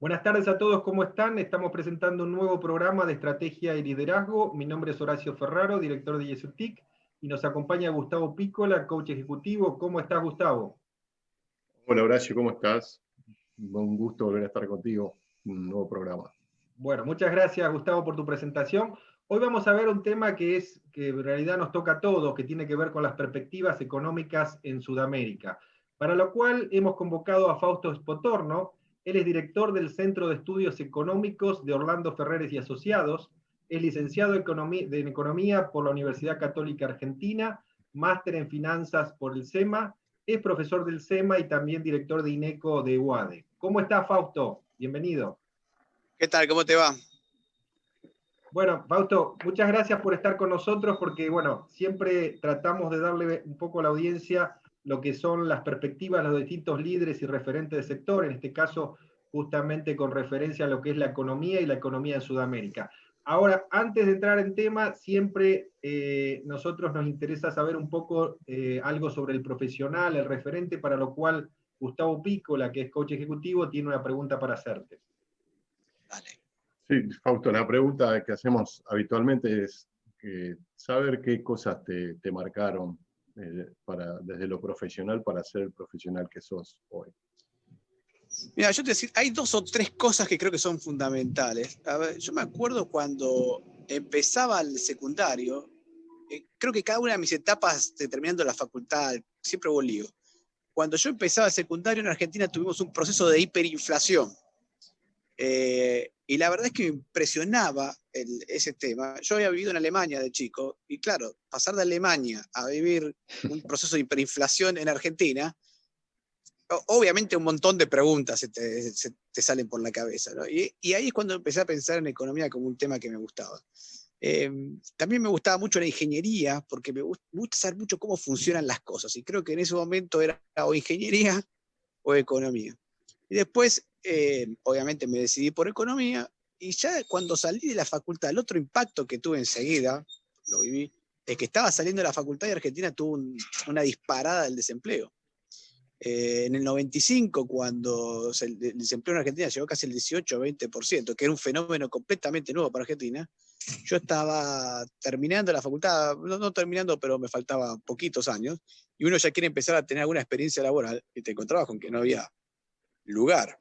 Buenas tardes a todos, ¿cómo están? Estamos presentando un nuevo programa de estrategia y liderazgo. Mi nombre es Horacio Ferraro, director de Yesutic, y nos acompaña Gustavo Pícola, coach ejecutivo. ¿Cómo estás, Gustavo? Hola Horacio, ¿cómo estás? Un gusto volver a estar contigo en un nuevo programa. Bueno, muchas gracias, Gustavo, por tu presentación. Hoy vamos a ver un tema que en realidad nos toca a todos, que tiene que ver con las perspectivas económicas en Sudamérica, para lo cual hemos convocado a Fausto Spotorno. Él es director del Centro de Estudios Económicos de Orlando Ferreres y Asociados, es licenciado en Economía por la Universidad Católica Argentina, máster en Finanzas por el SEMA, es profesor del SEMA y también director de INECO de UADE. ¿Cómo está, Fausto? Bienvenido. ¿Qué tal? ¿Cómo te va? Bueno, Fausto, muchas gracias por estar con nosotros porque, bueno, siempre tratamos de darle un poco a la audiencia lo que son las perspectivas de los distintos líderes y referentes del sector, en este caso justamente con referencia a lo que es la economía y la economía en Sudamérica. Ahora, antes de entrar en tema, siempre nosotros nos interesa saber un poco algo sobre el profesional, el referente, para lo cual Gustavo Pícola, que es coach ejecutivo, tiene una pregunta para hacerte. Dale. Sí, Fausto, la pregunta que hacemos habitualmente es saber qué cosas te marcaron desde lo profesional para ser el profesional que sos hoy. Mira, yo te decir, hay 2 o 3 cosas que creo que son fundamentales. A ver, yo me acuerdo cuando empezaba el secundario, creo que cada una de mis etapas terminando la facultad, siempre hubo lío. Cuando yo empezaba el secundario en Argentina tuvimos un proceso de hiperinflación. Y la verdad es que me impresionaba ese tema. Yo había vivido en Alemania de chico, y claro, pasar de Alemania a vivir un proceso de hiperinflación en Argentina, obviamente un montón de preguntas se te salen por la cabeza, ¿no? Y ahí es cuando empecé a pensar en economía como un tema que me gustaba. También me gustaba mucho la ingeniería, porque me gusta saber mucho cómo funcionan las cosas, y creo que en ese momento era o ingeniería o economía. Y después, obviamente, me decidí por economía, y ya cuando salí de la facultad, el otro impacto que tuve enseguida, lo viví, es que estaba saliendo de la facultad y Argentina tuvo una disparada del desempleo. En el 95, cuando el desempleo en Argentina llegó casi el 18-20%, que era un fenómeno completamente nuevo para Argentina, yo estaba terminando la facultad, no terminando, pero me faltaban poquitos años, y uno ya quiere empezar a tener alguna experiencia laboral, y te encontrabas con que no había lugar.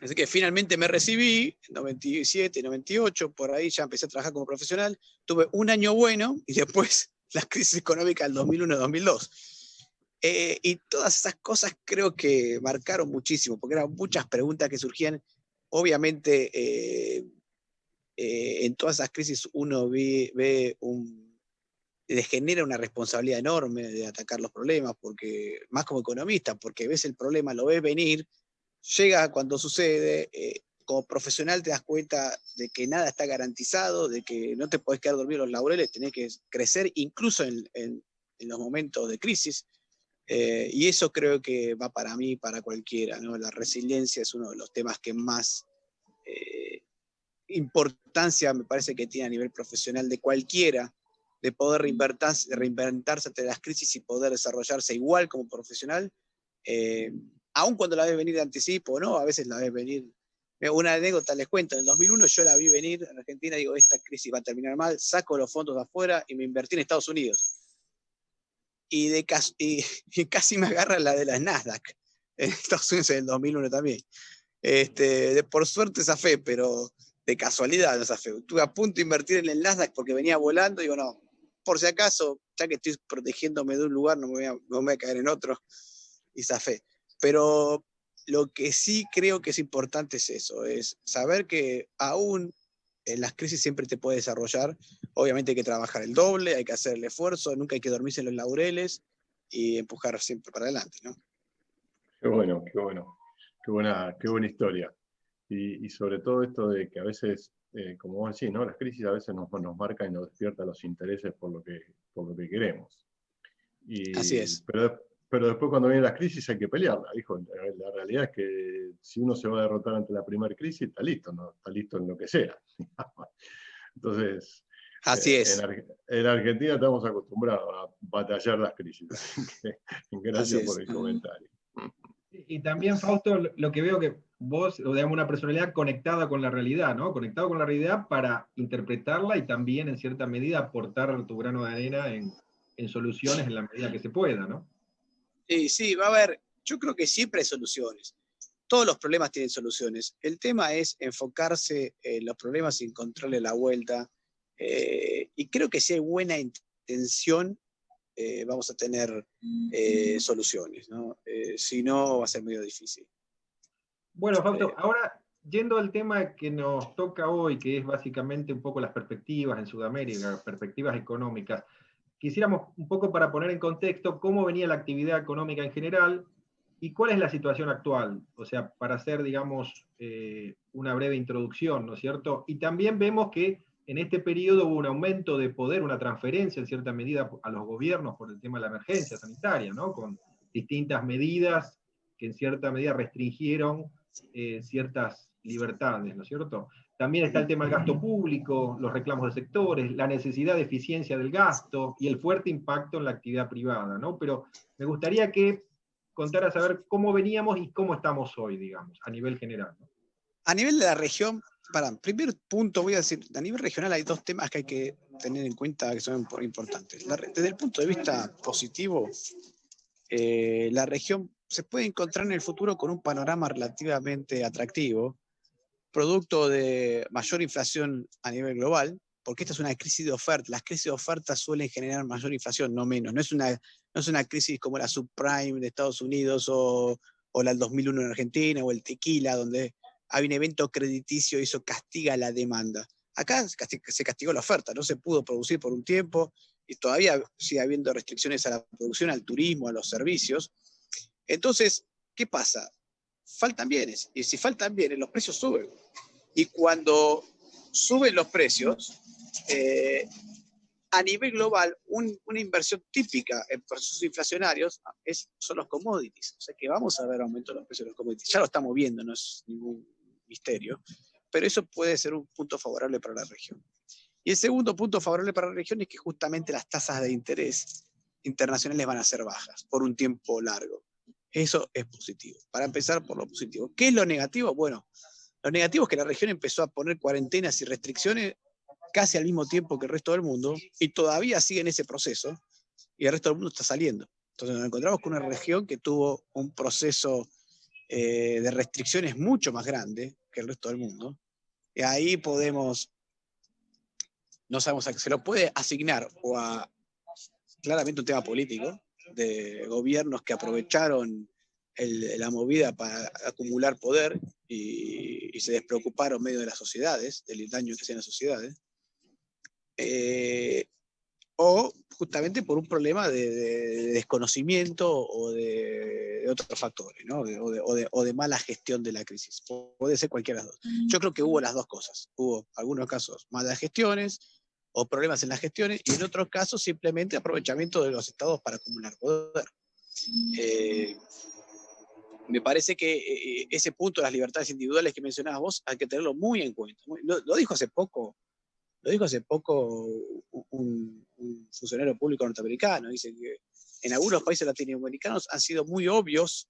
Así que finalmente me recibí, en 97, 98, por ahí ya empecé a trabajar como profesional, tuve un año bueno, y después la crisis económica del 2001-2002. Y todas esas cosas creo que marcaron muchísimo, porque eran muchas preguntas que surgían. Obviamente, en todas esas crisis uno le genera una responsabilidad enorme de atacar los problemas, porque más como economista, porque ves el problema, lo ves venir, llega cuando sucede, como profesional te das cuenta de que nada está garantizado, de que no te podés quedar dormido en los laureles, tenés que crecer incluso en los momentos de crisis. Y eso creo que va para mí, para cualquiera, ¿no? La resiliencia es uno de los temas que más importancia me parece que tiene a nivel profesional de cualquiera, de poder reinventarse ante las crisis y poder desarrollarse igual como profesional, aun cuando la ves venir de anticipo, ¿no? A veces la ves venir. Una anécdota les cuento, en el 2001 yo la vi venir en Argentina, digo, esta crisis va a terminar mal, saco los fondos de afuera y me invertí en Estados Unidos. Y casi me agarra la de las Nasdaq en Estados Unidos en el 2001 también. Por suerte zafé, pero de casualidad no zafé. Estuve a punto de invertir en el Nasdaq porque venía volando, digo, no, por si acaso, ya que estoy protegiéndome de un lugar, no me voy a caer en otro, y zafé. Pero lo que sí creo que es importante es eso, es saber que aún en las crisis siempre te puedes desarrollar. Obviamente hay que trabajar el doble, hay que hacer el esfuerzo, nunca hay que dormirse en los laureles y empujar siempre para adelante, ¿no? Qué bueno, qué bueno. Qué buena historia. Y sobre todo esto de que a veces, como vos decís, ¿no? Las crisis a veces nos marcan y nos despiertan los intereses por lo que queremos. Así es. Pero después cuando vienen las crisis hay que pelearla, hijo. La realidad es que si uno se va a derrotar ante la primera crisis, está listo, ¿no? Está listo en lo que sea. Entonces, así es. En Argentina estamos acostumbrados a batallar las crisis. Gracias por el comentario. Y también, Fausto, lo que veo que vos, o digamos, una personalidad conectada con la realidad, ¿no? Conectado con la realidad para interpretarla y también, en cierta medida, aportar tu grano de arena en soluciones en la medida que se pueda, ¿no? Sí, sí, va a haber, yo creo que siempre hay soluciones. Todos los problemas tienen soluciones. El tema es enfocarse en los problemas y encontrarle la vuelta. Y creo que si hay buena intención, vamos a tener soluciones, ¿no? Si no, va a ser medio difícil. Bueno, Fausto, ahora yendo al tema que nos toca hoy, que es básicamente un poco las perspectivas en Sudamérica, perspectivas económicas, quisiéramos un poco para poner en contexto cómo venía la actividad económica en general y cuál es la situación actual, o sea, para hacer, digamos, una breve introducción, ¿no es cierto? Y también vemos que en este periodo hubo un aumento de poder, una transferencia en cierta medida a los gobiernos por el tema de la emergencia sanitaria, ¿no? Con distintas medidas que en cierta medida restringieron ciertas libertades, ¿no es cierto? También está el tema del gasto público, los reclamos de sectores, la necesidad de eficiencia del gasto y el fuerte impacto en la actividad privada, ¿no? Pero me gustaría que contaras a ver cómo veníamos y cómo estamos hoy, digamos, a nivel general, ¿no? A nivel de la región, primer punto voy a decir, a nivel regional hay dos temas que hay que tener en cuenta que son importantes. Desde el punto de vista positivo, la región se puede encontrar en el futuro con un panorama relativamente atractivo, producto de mayor inflación a nivel global, porque esta es una crisis de oferta. Las crisis de oferta suelen generar mayor inflación, no menos. No es una crisis como la subprime de Estados Unidos o la del 2001 en Argentina o el tequila, donde hay un evento crediticio y eso castiga la demanda. Acá se castigó la oferta, no se pudo producir por un tiempo y todavía sigue habiendo restricciones a la producción, al turismo, a los servicios. Entonces, ¿qué pasa? Faltan bienes, y si faltan bienes, los precios suben. Y cuando suben los precios, a nivel global, una inversión típica en procesos inflacionarios son los commodities. O sea que vamos a ver aumento de los precios de los commodities. Ya lo estamos viendo, no es ningún misterio, pero eso puede ser un punto favorable para la región. Y el segundo punto favorable para la región es que justamente las tasas de interés internacionales van a ser bajas por un tiempo largo. Eso es positivo. Para empezar por lo positivo. ¿Qué es lo negativo? Bueno, lo negativo es que la región empezó a poner cuarentenas y restricciones casi al mismo tiempo que el resto del mundo y todavía sigue en ese proceso y el resto del mundo está saliendo. Entonces nos encontramos con una región que tuvo un proceso de restricciones mucho más grande que el resto del mundo. Y ahí no sabemos, se lo puede asignar o a claramente un tema político, de gobiernos que aprovecharon la movida para acumular poder y se despreocuparon medio de las sociedades, del daño que hacían las sociedades, o justamente por un problema de desconocimiento o de otros factores, ¿no? o de mala gestión de la crisis. Puede ser cualquiera de las dos. Yo creo que hubo las dos cosas. Hubo, algunos casos, malas gestiones o problemas en las gestiones, y en otros casos simplemente aprovechamiento de los estados para acumular poder. Me parece que ese punto de las libertades individuales que mencionabas vos hay que tenerlo muy en cuenta. Lo dijo hace poco un funcionario público norteamericano. Dice que en algunos países latinoamericanos han sido muy obvios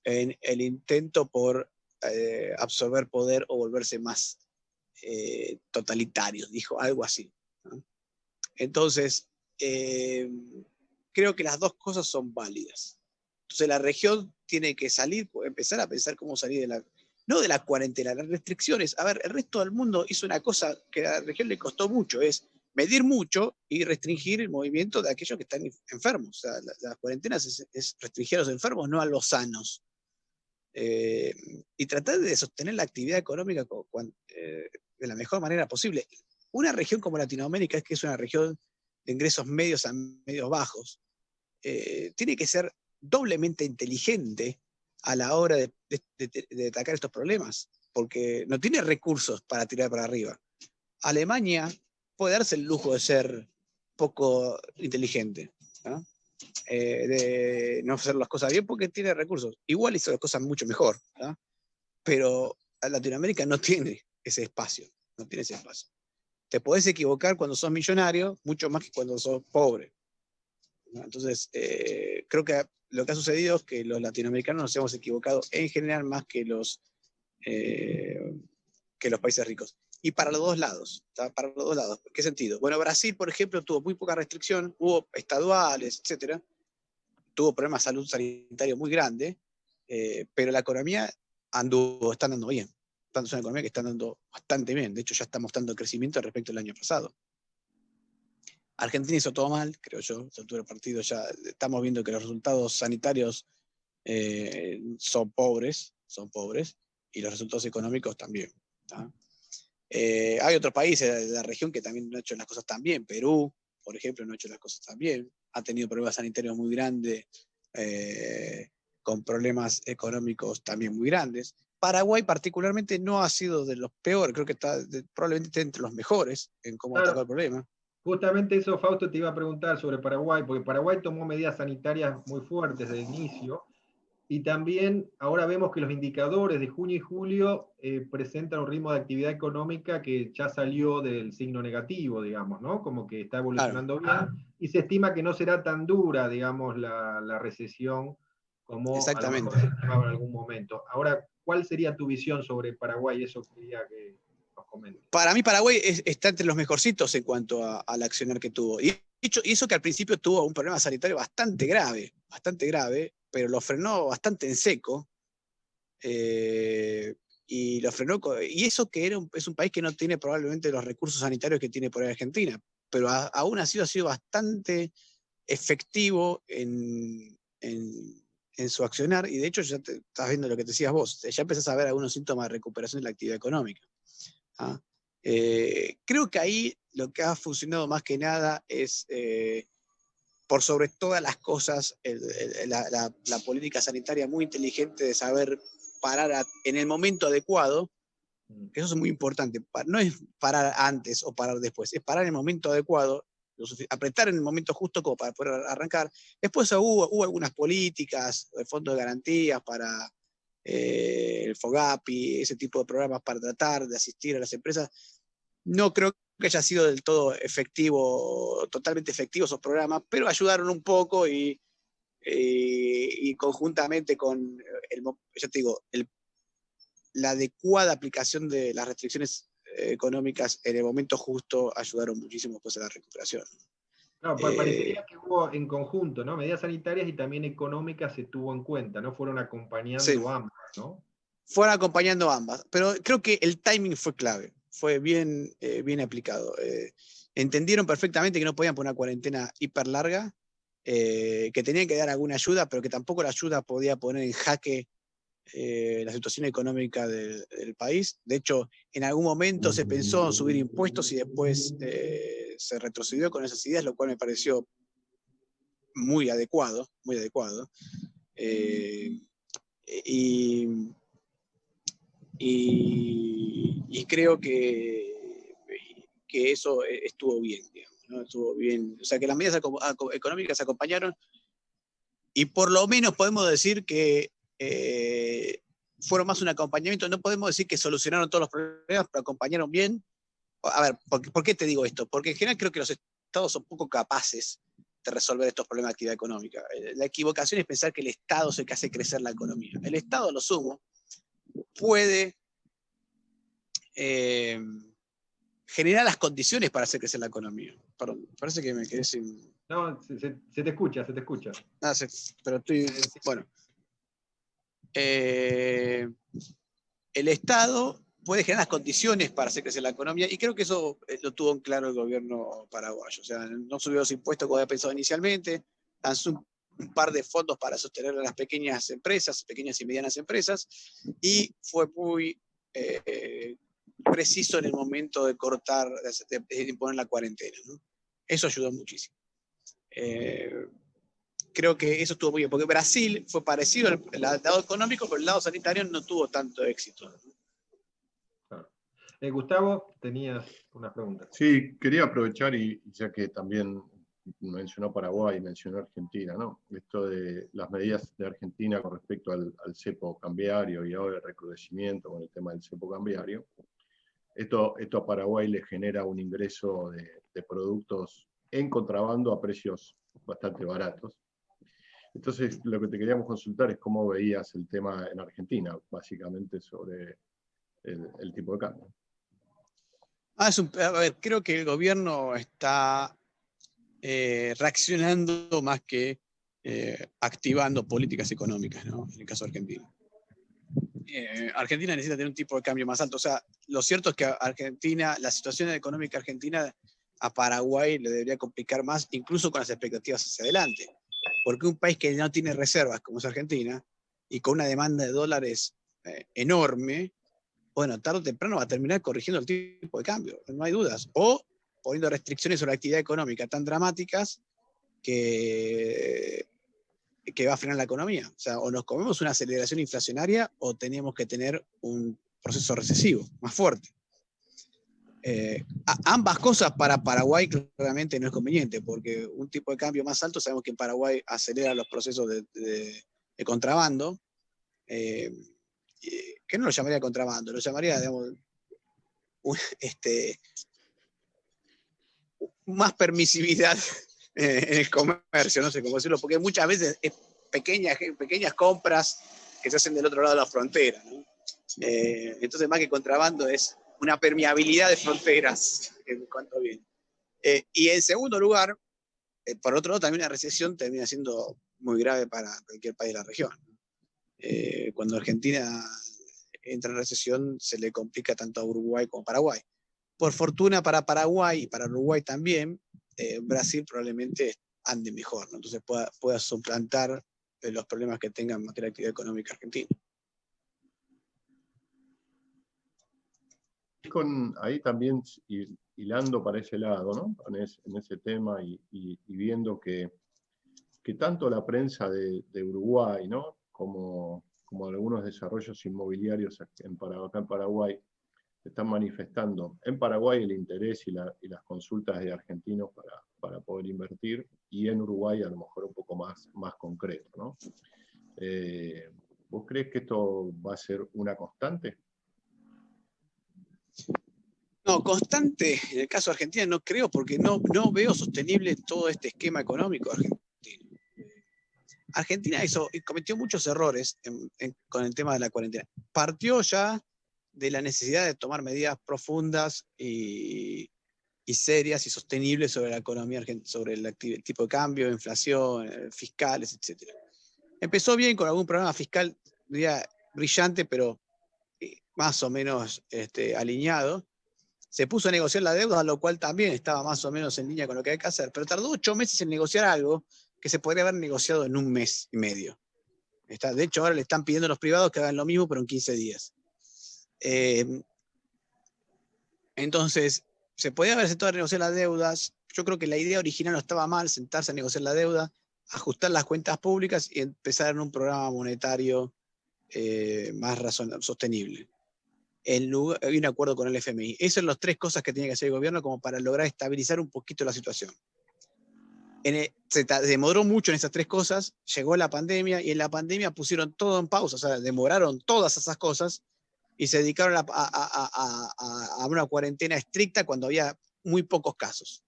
en el intento por absorber poder o volverse más totalitarios, dijo algo así, ¿no? Entonces, creo que las dos cosas son válidas. Entonces la región tiene que empezar a pensar cómo salir no de la cuarentena, las restricciones. A ver, el resto del mundo hizo una cosa que a la región le costó mucho, es medir mucho y restringir el movimiento de aquellos que están enfermos. O sea, las cuarentenas es restringir a los enfermos, no a los sanos. Y tratar de sostener la actividad económica de la mejor manera posible. Una región como Latinoamérica, que es una región de ingresos medios a medios bajos, tiene que ser doblemente inteligente a la hora de atacar estos problemas, porque no tiene recursos para tirar para arriba. Alemania puede darse el lujo de ser poco inteligente, ¿no? De no hacer las cosas bien porque tiene recursos. Igual hizo las cosas mucho mejor, ¿no? Pero Latinoamérica no tiene ese espacio, no tiene ese espacio. Te podés equivocar cuando sos millonario, mucho más que cuando sos pobre. ¿no? Entonces, creo que lo que ha sucedido es que los latinoamericanos nos hemos equivocado en general más que los países ricos. Y para los dos lados, ¿tá? Para los dos lados. ¿En qué sentido? Bueno, Brasil, por ejemplo, tuvo muy poca restricción, hubo estaduales, etcétera, tuvo problemas de salud sanitario muy grandes, pero la economía está andando bien. Es una economía que está andando bastante bien. De hecho, ya está mostrando crecimiento respecto al año pasado. Argentina hizo todo mal, creo yo. A esta altura del partido ya estamos viendo que los resultados sanitarios son pobres, y los resultados económicos también. Hay otros países de la región que también no han hecho las cosas tan bien. Perú, por ejemplo, no ha hecho las cosas tan bien. Ha tenido problemas sanitarios muy grandes, con problemas económicos también muy grandes. Paraguay particularmente no ha sido de los peores, creo que probablemente esté entre los mejores en cómo atacó el problema. Justamente eso, Fausto, te iba a preguntar sobre Paraguay, porque Paraguay tomó medidas sanitarias muy fuertes de inicio, y también ahora vemos que los indicadores de junio y julio presentan un ritmo de actividad económica que ya salió del signo negativo, digamos, ¿no? Como que está evolucionando bien, y se estima que no será tan dura, digamos, la recesión como a lo mejor se estimaba en algún momento. Ahora, ¿cuál sería tu visión sobre Paraguay? Eso quería que nos comentes. Para mí Paraguay está entre los mejorcitos en cuanto al accionar que tuvo. Y eso que al principio tuvo un problema sanitario bastante grave, pero lo frenó bastante en seco. Y lo frenó, y eso que es un país que no tiene probablemente los recursos sanitarios que tiene por ahí Argentina, pero aún así ha sido bastante efectivo en su accionar, y de hecho ya estás viendo lo que te decías vos, ya empezás a ver algunos síntomas de recuperación de la actividad económica. ¿Ah? Creo que ahí lo que ha funcionado más que nada es, por sobre todas las cosas, la política sanitaria muy inteligente de saber parar en el momento adecuado. Eso es muy importante. No es parar antes o parar después, es parar en el momento adecuado, apretar en el momento justo como para poder arrancar. Después hubo algunas políticas, el fondo de garantías para el FOGAPI, ese tipo de programas para tratar de asistir a las empresas. No creo que haya sido del todo totalmente efectivo esos programas, pero ayudaron un poco y conjuntamente con, ya te digo, la adecuada aplicación de las restricciones económicas en el momento justo ayudaron muchísimo pues, a la recuperación. Claro, parecería que hubo en conjunto, ¿no? Medidas sanitarias y también económicas se tuvo en cuenta, ¿no? Fueron acompañando Sí, ambas, ¿no? fueron acompañando ambas, pero creo que el timing fue clave, fue bien aplicado. Entendieron perfectamente que no podían poner una cuarentena hiper larga, que tenían que dar alguna ayuda, pero que tampoco la ayuda podía poner en jaque la situación económica del país. De hecho, en algún momento se pensó en subir impuestos y después se retrocedió con esas ideas, lo cual me pareció muy adecuado, muy adecuado. Y creo que eso estuvo bien, digamos, ¿no? Estuvo bien. O sea, que las medidas económicas acompañaron, y por lo menos podemos decir que fueron más un acompañamiento. No podemos decir que solucionaron todos los problemas, pero acompañaron bien. A ver, ¿por qué te digo esto? Porque en general creo que los estados son poco capaces de resolver estos problemas de actividad económica. La equivocación es pensar que el Estado es el que hace crecer la economía. El Estado, a lo sumo, puede generar las condiciones para hacer crecer la economía. Perdón, parece que me quedé sin... No, se te escucha, se te escucha. Ah, sí, pero estoy... Bueno. El Estado puede generar las condiciones para hacer crecer la economía, y creo que eso lo tuvo en claro el gobierno paraguayo. O sea, no subió los impuestos como había pensado inicialmente, lanzó un par de fondos para sostener a las pequeñas empresas, pequeñas y medianas empresas, y fue muy preciso en el momento de cortar, de imponer la cuarentena, ¿no? Eso ayudó muchísimo. Creo que eso estuvo muy bien, porque Brasil fue parecido al lado económico, pero el lado sanitario no tuvo tanto éxito. Claro. Gustavo, tenías una pregunta. Sí, quería aprovechar, y ya que también mencionó Paraguay y mencionó Argentina, ¿no? Esto de las medidas de Argentina con respecto al cepo cambiario y ahora el recrudecimiento con el tema del cepo cambiario. Esto a Paraguay le genera un ingreso de productos en contrabando a precios bastante baratos. Entonces, lo que te queríamos consultar es cómo veías el tema en Argentina, básicamente sobre el tipo de cambio. A ver, creo que el gobierno está reaccionando más que activando políticas económicas, ¿no? En el caso argentino. Argentina necesita tener un tipo de cambio más alto. O sea, lo cierto es que Argentina, la situación económica argentina a Paraguay le debería complicar más, incluso con las expectativas hacia adelante. Porque un país que no tiene reservas, como es Argentina, y con una demanda de dólares enorme, bueno, tarde o temprano va a terminar corrigiendo el tipo de cambio, no hay dudas. O poniendo restricciones sobre la actividad económica tan dramáticas que va a frenar la economía. O sea, o nos comemos una aceleración inflacionaria o tenemos que tener un proceso recesivo más fuerte. Ambas cosas para Paraguay claramente no es conveniente, porque un tipo de cambio más alto sabemos que en Paraguay acelera los procesos de contrabando, que no lo llamaría contrabando, lo llamaría, digamos, más permisividad en el comercio, no sé cómo decirlo, porque muchas veces es pequeñas compras que se hacen del otro lado de la frontera, ¿no? Entonces, más que contrabando, es una permeabilidad de fronteras en cuanto viene. Y en segundo lugar, por otro lado, también la recesión termina siendo muy grave para cualquier país de la región. Cuando Argentina entra en recesión, se le complica tanto a Uruguay como a Paraguay. Por fortuna para Paraguay y para Uruguay también, Brasil probablemente ande mejor, ¿no? Entonces pueda suplantar los problemas que tenga en materia de actividad económica argentina. Ahí también hilando para ese lado, ¿no? En ese tema y viendo que tanto la prensa de Uruguay, ¿no? como algunos desarrollos inmobiliarios acá en Paraguay, están manifestando en Paraguay el interés y las consultas de argentinos para poder invertir, y en Uruguay a lo mejor un poco más concreto, ¿no? ¿Vos crees que esto va a ser una constante? No, constante, en el caso de Argentina no creo, porque no veo sostenible todo este esquema económico argentino. Argentina cometió muchos errores con el tema de la cuarentena. Partió ya de la necesidad de tomar medidas profundas y serias y sostenibles sobre la economía argentina, sobre el tipo de cambio, inflación, fiscales, etc. Empezó bien con algún programa fiscal, diría, brillante, pero más o menos alineado. Se puso a negociar la deuda, lo cual también estaba más o menos en línea con lo que hay que hacer, pero tardó 8 meses en negociar algo que se podría haber negociado en 1 mes y medio. De hecho, ahora le están pidiendo a los privados que hagan lo mismo, pero en 15 días. Entonces, se podía haber sentado a negociar las deudas. Yo creo que la idea original no estaba mal, sentarse a negociar la deuda, ajustar las cuentas públicas y empezar en un programa monetario más sostenible. Hay un acuerdo con el FMI. Esas son las 3 cosas que tenía que hacer el gobierno como para lograr estabilizar un poquito la situación. Se demoró mucho en esas 3 cosas, llegó la pandemia y en la pandemia pusieron todo en pausa, o sea, demoraron todas esas cosas y se dedicaron a una cuarentena estricta cuando había muy pocos casos.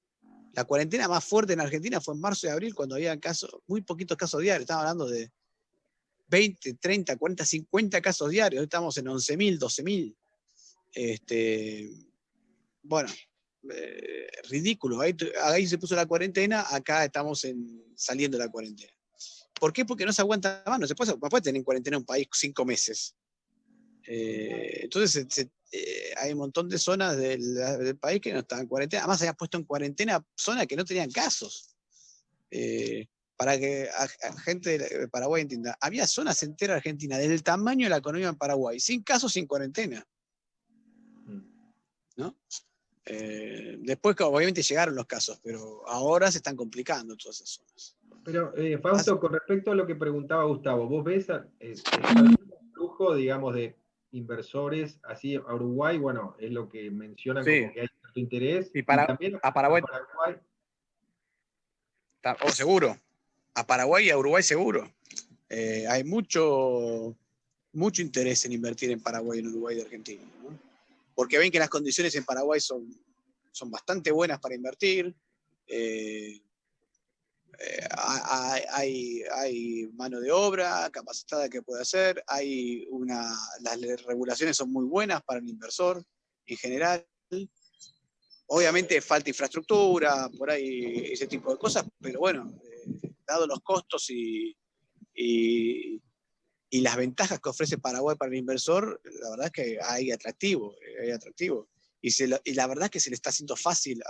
La cuarentena más fuerte en Argentina fue en marzo y abril, cuando había muy poquitos casos diarios. Estamos hablando de 20, 30, 40, 50 casos diarios. Hoy estamos en 11.000, 12.000. Bueno, ridículo. Ahí se puso la cuarentena, acá estamos saliendo de la cuarentena. ¿Por qué? Porque no se aguanta más. No puede tener en cuarentena un país 5 meses. Entonces hay un montón de zonas del país que no estaban en cuarentena. Además, había puesto en cuarentena zonas que no tenían casos. Para que gente de Paraguay entienda, había zonas enteras de Argentina del tamaño de la economía en Paraguay, sin casos, sin cuarentena. ¿No? Después, obviamente, llegaron los casos, pero ahora se están complicando todas esas zonas. Pero, Fausto, con respecto a lo que preguntaba Gustavo, ¿vos ves algún flujo, digamos, de inversores así a Uruguay? Bueno, es lo que mencionan, sí, como que hay cierto interés. Y también a Paraguay, seguro. A Paraguay y a Uruguay seguro. Hay mucho interés en invertir en Paraguay, en Uruguay y Argentina, ¿no? Porque ven que las condiciones en Paraguay son bastante buenas para invertir. hay mano de obra capacitada que puede hacer, las regulaciones son muy buenas para el inversor en general. Obviamente falta infraestructura, por ahí ese tipo de cosas, pero bueno, dado los costos y las ventajas que ofrece Paraguay para el inversor, la verdad es que hay atractivo. Y la verdad es que se le está haciendo fácil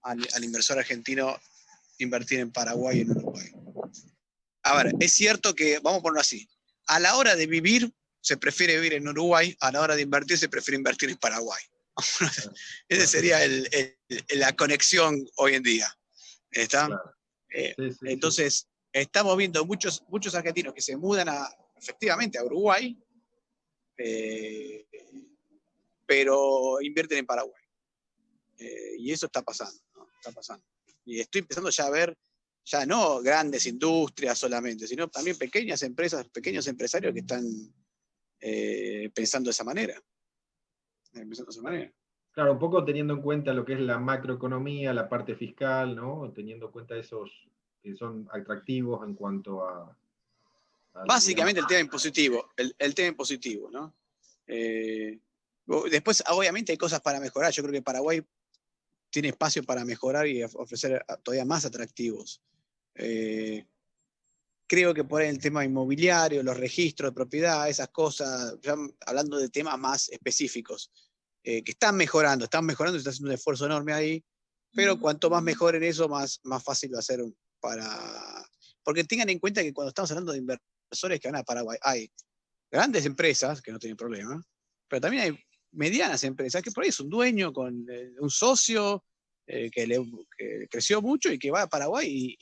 al inversor argentino invertir en Paraguay y en Uruguay. A ver, es cierto que, vamos a ponerlo así, a la hora de vivir se prefiere vivir en Uruguay, a la hora de invertir se prefiere invertir en Paraguay. Esa sería la conexión hoy en día. ¿Está? Claro. Entonces, estamos viendo muchos argentinos que se mudan efectivamente a Uruguay, pero invierten en Paraguay. Y eso está pasando, ¿no? Está pasando. Y estoy empezando ya a ver, ya no grandes industrias solamente, sino también pequeñas empresas, pequeños empresarios que están pensando de esa manera. Claro, un poco teniendo en cuenta lo que es la macroeconomía, la parte fiscal, ¿no? Teniendo en cuenta esos que son atractivos en cuanto a básicamente digamos, el tema impositivo, el tema impositivo, ¿no? Después, obviamente, hay cosas para mejorar. Yo creo que Paraguay tiene espacio para mejorar y ofrecer todavía más atractivos. Creo que por ahí el tema inmobiliario, los registros de propiedad, esas cosas, ya hablando de temas más específicos, que están mejorando, se está haciendo un esfuerzo enorme ahí, pero cuanto más mejoren eso, más fácil va a ser porque tengan en cuenta que cuando estamos hablando de inversores que van a Paraguay, hay grandes empresas que no tienen problema, pero también hay medianas empresas que por ahí es un dueño con un socio que creció mucho y que va a Paraguay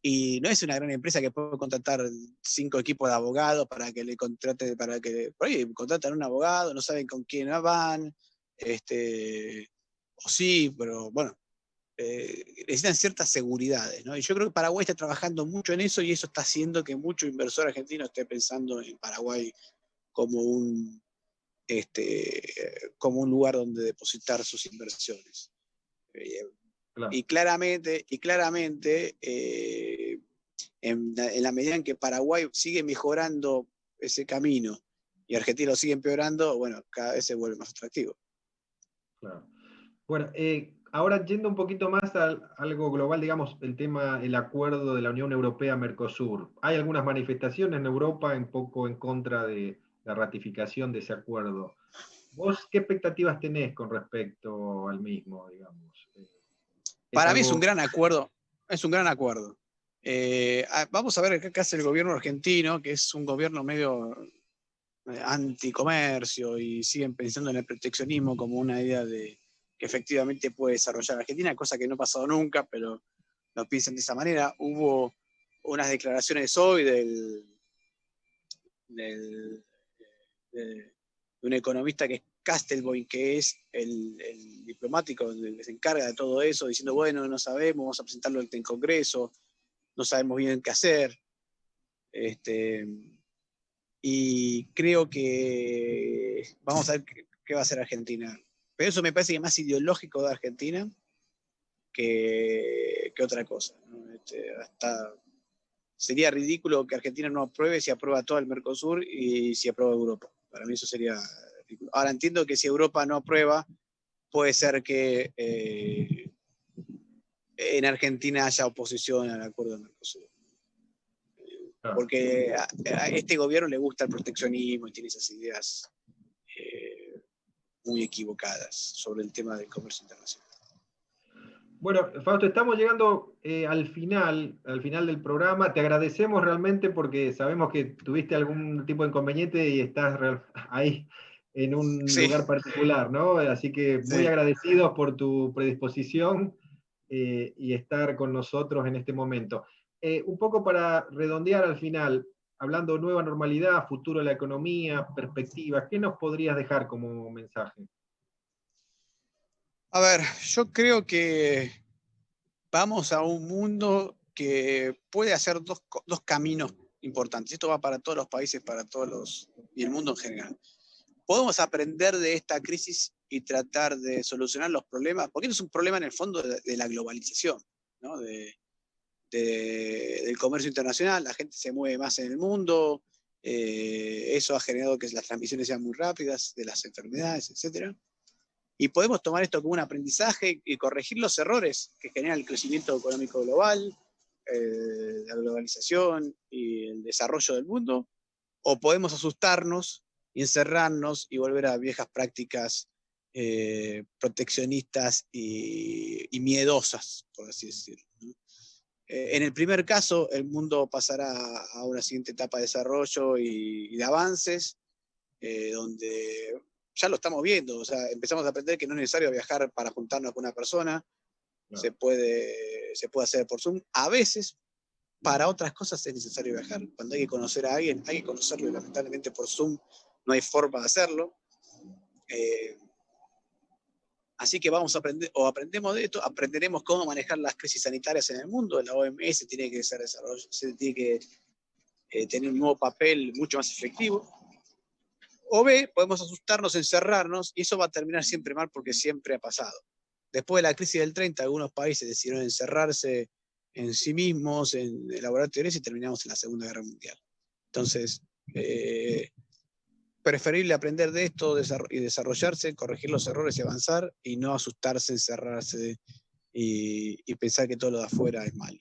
y no es una gran empresa que puede contratar 5 equipos de abogados para que le contrate, por ahí contratan a un abogado, no saben con quién van, o sí, pero bueno, necesitan ciertas seguridades, ¿no? Y yo creo que Paraguay está trabajando mucho en eso y eso está haciendo que mucho inversor argentino esté pensando en Paraguay como como un lugar donde depositar sus inversiones. claro. Y claramente en la medida en que Paraguay sigue mejorando ese camino y Argentina lo sigue empeorando, bueno, cada vez se vuelve más atractivo. Claro. Bueno, ahora yendo un poquito más a algo global, digamos, el acuerdo de la Unión Europea-Mercosur. Hay algunas manifestaciones en Europa un poco en contra de la ratificación de ese acuerdo. ¿Vos qué expectativas tenés con respecto al mismo, digamos? ¿Es Para mí es un algo... gran acuerdo, vamos a ver qué hace el gobierno argentino, que es un gobierno medio anticomercio y siguen pensando en el proteccionismo como una idea que efectivamente puede desarrollar Argentina, cosa que no ha pasado nunca, pero lo piensan de esa manera. Hubo unas declaraciones hoy de un economista que es Castelboy, que es el diplomático que se encarga de todo eso, diciendo, bueno, no sabemos, vamos a presentarlo en Congreso, no sabemos bien qué hacer. Y creo que vamos a ver qué va a hacer Argentina. Pero eso me parece que es más ideológico de Argentina que otra cosa, ¿no? Sería ridículo que Argentina no apruebe si aprueba todo el Mercosur y si aprueba Europa. Para mí eso sería ridículo. Ahora entiendo que si Europa no aprueba, puede ser que en Argentina haya oposición al acuerdo del Mercosur. Porque a este gobierno le gusta el proteccionismo y tiene esas ideas muy equivocadas sobre el tema del comercio internacional. Bueno, Fausto, estamos llegando al final del programa. Te agradecemos realmente porque sabemos que tuviste algún tipo de inconveniente y estás ahí en un lugar particular, ¿no? Así que muy agradecidos por tu predisposición y estar con nosotros en este momento. Un poco para redondear al final, hablando de nueva normalidad, futuro de la economía, perspectivas, ¿qué nos podrías dejar como mensaje? A ver, yo creo que vamos a un mundo que puede hacer dos caminos importantes. Esto va para todos los países, y el mundo en general. Podemos aprender de esta crisis y tratar de solucionar los problemas, porque esto es un problema en el fondo de la globalización, ¿no? Del comercio internacional, la gente se mueve más en el mundo, eso ha generado que las transmisiones sean muy rápidas de las enfermedades, etc. Y podemos tomar esto como un aprendizaje y corregir los errores que generan el crecimiento económico global, la globalización y el desarrollo del mundo, o podemos asustarnos y encerrarnos y volver a viejas prácticas proteccionistas y miedosas, por así decirlo, ¿no? En el primer caso, el mundo pasará a una siguiente etapa de desarrollo y de avances, donde ya lo estamos viendo, o sea, empezamos a aprender que no es necesario viajar para juntarnos con una persona, no. se puede hacer por Zoom. A veces, para otras cosas es necesario viajar. Cuando hay que conocer a alguien, hay que conocerlo, y lamentablemente por Zoom no hay forma de hacerlo. Así que vamos a aprender, o aprendemos de esto, aprenderemos cómo manejar las crisis sanitarias en el mundo. La OMS tiene que ser desarrollada, tiene que tener un nuevo papel mucho más efectivo. O B, podemos asustarnos, encerrarnos, y eso va a terminar siempre mal porque siempre ha pasado. Después de la crisis del 30, algunos países decidieron encerrarse en sí mismos, en elaborar teorías, y terminamos en la Segunda Guerra Mundial. Entonces, preferible aprender de esto y desarrollarse, corregir los errores y avanzar, y no asustarse, encerrarse y pensar que todo lo de afuera es malo.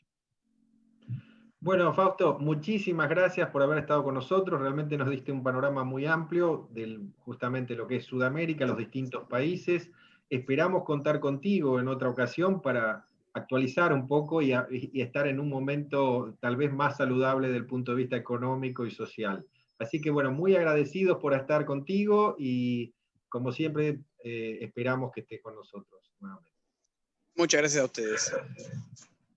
Bueno, Fausto, muchísimas gracias por haber estado con nosotros. Realmente nos diste un panorama muy amplio de justamente lo que es Sudamérica, los distintos países. Esperamos contar contigo en otra ocasión para actualizar un poco y estar en un momento tal vez más saludable desde el punto de vista económico y social. Así que bueno, muy agradecidos por estar contigo y como siempre esperamos que estés con nosotros nuevamente. Muchas gracias a ustedes.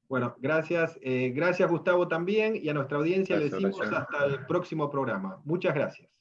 Bueno, gracias. Gracias Gustavo también, y a nuestra audiencia le decimos gracias. hasta el próximo programa. Muchas gracias.